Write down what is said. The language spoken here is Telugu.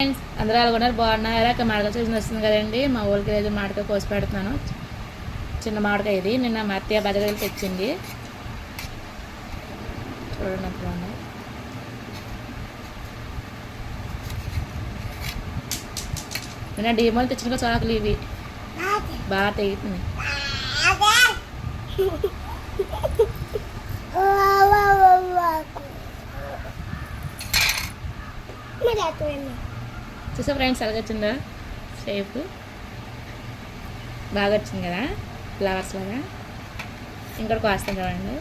ఫ్రెండ్స్ అందరూ అలాగొన్నారు బాగున్నారా? అక్కడ మామిడికాయ సీజన్ వస్తుంది కదండి. మా ఊరికి అయితే మామిడికాయ కోసి పెడుతున్నాను. చిన్న మామిడికాయ ఇది నిన్న మా అత్తయ్య బజార్కి తెచ్చింది. చూడండి అంత బాగున్నాయి. నిన్న డీమాల్ తెచ్చిన చాకులు ఇవి బాగా తెగుతుంది. చూసా ఫ్రెండ్స్ అలాగ వచ్చిందా షేప్ బాగా వచ్చింది కదా ఫ్లవర్స్ లాగా. ఇంకోటి కోస్తాను చూడండి.